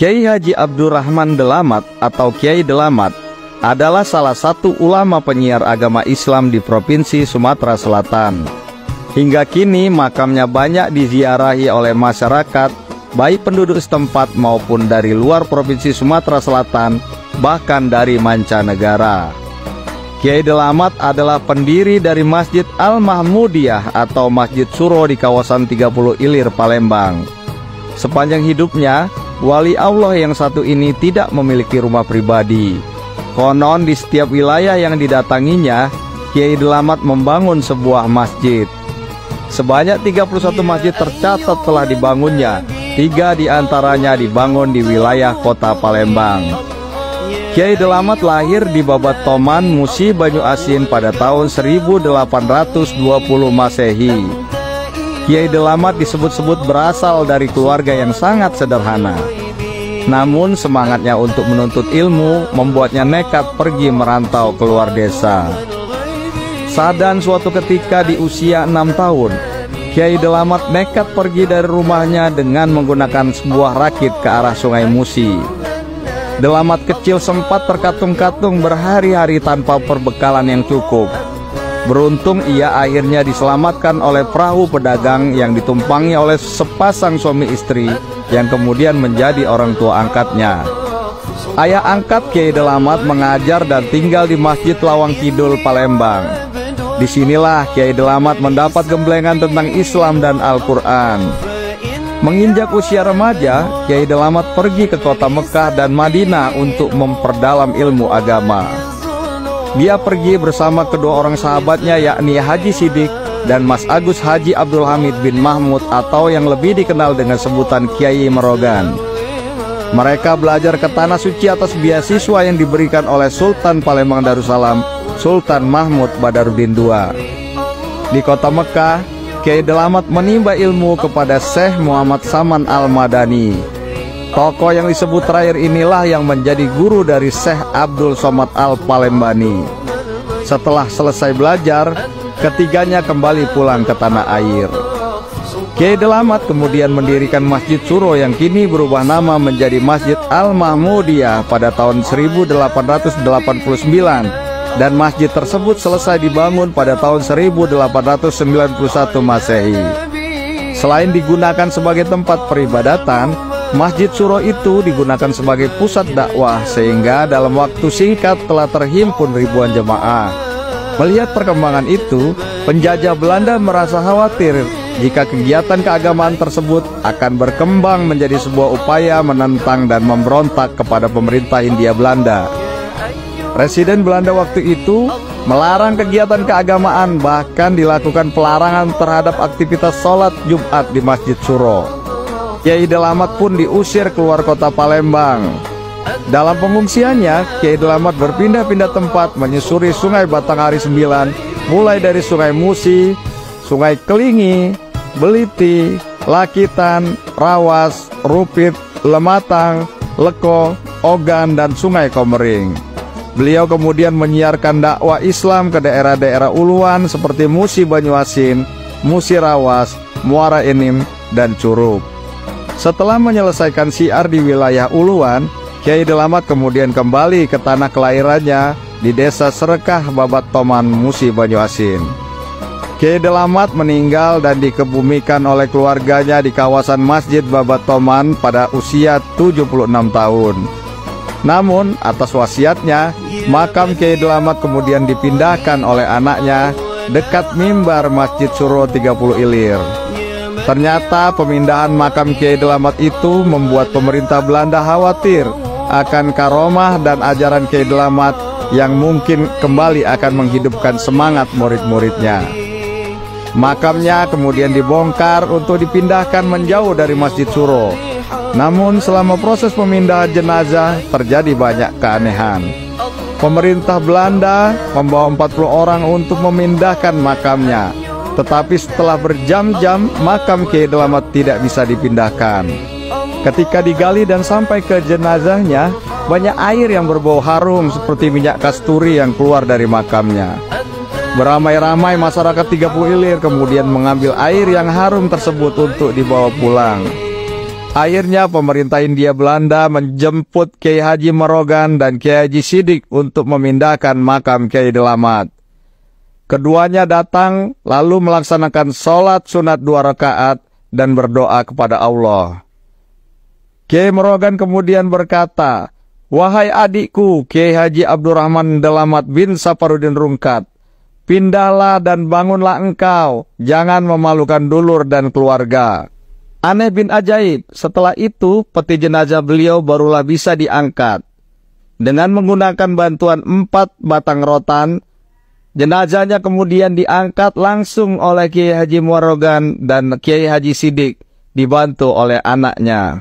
Kiai Haji Abdurrahman Delamat atau Kiai Delamat adalah salah satu ulama penyiar agama Islam di Provinsi Sumatera Selatan. Hingga kini makamnya banyak diziarahi oleh masyarakat, baik penduduk setempat maupun dari luar Provinsi Sumatera Selatan, bahkan dari mancanegara. Kiai Delamat adalah pendiri dari Masjid Al-Mahmudiyah atau Masjid Suro di kawasan 30 Ilir, Palembang. Sepanjang hidupnya, wali Allah yang satu ini tidak memiliki rumah pribadi. Konon di setiap wilayah yang didatanginya, Kiai Delamat membangun sebuah masjid. Sebanyak 31 masjid tercatat telah dibangunnya, 3 diantaranya dibangun di wilayah kota Palembang. Kiai Delamat lahir di Babatoman, Musi, Banyuasin pada tahun 1820 Masehi. Kiai Delamat disebut-sebut berasal dari keluarga yang sangat sederhana. Namun semangatnya untuk menuntut ilmu membuatnya nekat pergi merantau keluar desa. Sadan suatu ketika di usia 6 tahun, Kiai Delamat nekat pergi dari rumahnya dengan menggunakan sebuah rakit ke arah Sungai Musi. Delamat kecil sempat terkatung-katung berhari-hari tanpa perbekalan yang cukup. Beruntung ia akhirnya diselamatkan oleh perahu pedagang yang ditumpangi oleh sepasang suami istri yang kemudian menjadi orang tua angkatnya. Ayah angkat Kiai Delamat mengajar dan tinggal di Masjid Lawang Kidul, Palembang. Disinilah Kiai Delamat mendapat gemblengan tentang Islam dan Al-Quran. Menginjak usia remaja, Kiai Delamat pergi ke kota Mekah dan Madinah untuk memperdalam ilmu agama. Dia pergi bersama kedua orang sahabatnya, yakni Haji Sidik dan Mas Agus Haji Abdul Hamid bin Mahmud atau yang lebih dikenal dengan sebutan Kiai Merogan. Mereka belajar ke Tanah Suci atas beasiswa yang diberikan oleh Sultan Palembang Darussalam, Sultan Mahmud Badarudin II. Di kota Mekah, Kiai Delamat menimba ilmu kepada Syekh Muhammad Saman Al-Madani. Tokoh yang disebut terakhir inilah yang menjadi guru dari Syekh Abdul Somad Al-Palembani. Setelah selesai belajar, ketiganya kembali pulang ke tanah air. Kiai Delamat kemudian mendirikan Masjid Suro yang kini berubah nama menjadi Masjid Al-Mahmudiyah pada tahun 1889, dan masjid tersebut selesai dibangun pada tahun 1891 Masehi. Selain digunakan sebagai tempat peribadatan, Masjid Suro itu digunakan sebagai pusat dakwah sehingga dalam waktu singkat telah terhimpun ribuan jemaah. Melihat perkembangan itu, penjajah Belanda merasa khawatir jika kegiatan keagamaan tersebut akan berkembang menjadi sebuah upaya menentang dan memberontak kepada pemerintah Hindia Belanda. Presiden Belanda waktu itu melarang kegiatan keagamaan, bahkan dilakukan pelarangan terhadap aktivitas sholat Jumat di Masjid Suro. Kiai Delamat pun diusir keluar kota Palembang. Dalam pengungsiannya, Kiai Delamat berpindah-pindah tempat menyusuri Sungai Batanghari 9, mulai dari Sungai Musi, Sungai Kelingi, Beliti, Lakitan, Rawas, Rupit, Lematang, Leko, Ogan, dan Sungai Komering. Beliau kemudian menyiarkan dakwah Islam ke daerah-daerah uluan seperti Musi Banyuasin, Musi Rawas, Muara Enim, dan Curug. Setelah menyelesaikan syiar di wilayah uluan, Kiai Delamat kemudian kembali ke tanah kelahirannya di desa Serekah, Babatoman, Musi Banyuasin. Kiai Delamat meninggal dan dikebumikan oleh keluarganya di kawasan Masjid Babatoman pada usia 76 tahun. Namun atas wasiatnya, makam Kiai Delamat kemudian dipindahkan oleh anaknya dekat mimbar Masjid Suro 30 Ilir. Ternyata pemindahan makam Kiai Delamat itu membuat pemerintah Belanda khawatir akan karomah dan ajaran Kiai Delamat yang mungkin kembali akan menghidupkan semangat murid-muridnya. Makamnya kemudian dibongkar untuk dipindahkan menjauh dari Masjid Suro. Namun selama proses pemindahan jenazah terjadi banyak keanehan. Pemerintah Belanda membawa 40 orang untuk memindahkan makamnya. Tetapi setelah berjam-jam, makam Kiai Delamat tidak bisa dipindahkan. Ketika digali dan sampai ke jenazahnya, banyak air yang berbau harum seperti minyak kasturi yang keluar dari makamnya. Beramai-ramai masyarakat 30 Ilir kemudian mengambil air yang harum tersebut untuk dibawa pulang. Akhirnya pemerintah Hindia Belanda menjemput Kiai Haji Merogan dan Kiai Haji Sidik untuk memindahkan makam Kiai Delamat. Keduanya datang lalu melaksanakan sholat sunat 2 rakaat dan berdoa kepada Allah. Kiai Merogan kemudian berkata, "Wahai adikku Kiai Haji Abdurrahman Delamat bin Saparudin Rungkat, pindahlah dan bangunlah engkau, jangan memalukan dulur dan keluarga." Aneh bin ajaib, setelah itu peti jenazah beliau barulah bisa diangkat. Dengan menggunakan bantuan 4 batang rotan, jenazahnya kemudian diangkat langsung oleh Kiai Haji Merogan dan Kiai Haji Sidik, dibantu oleh anaknya.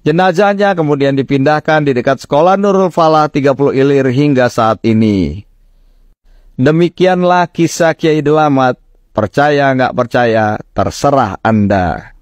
Jenazahnya kemudian dipindahkan di dekat sekolah Nurul Falah 30 Ilir hingga saat ini. Demikianlah kisah Kiai Delamat. Percaya nggak percaya, terserah Anda.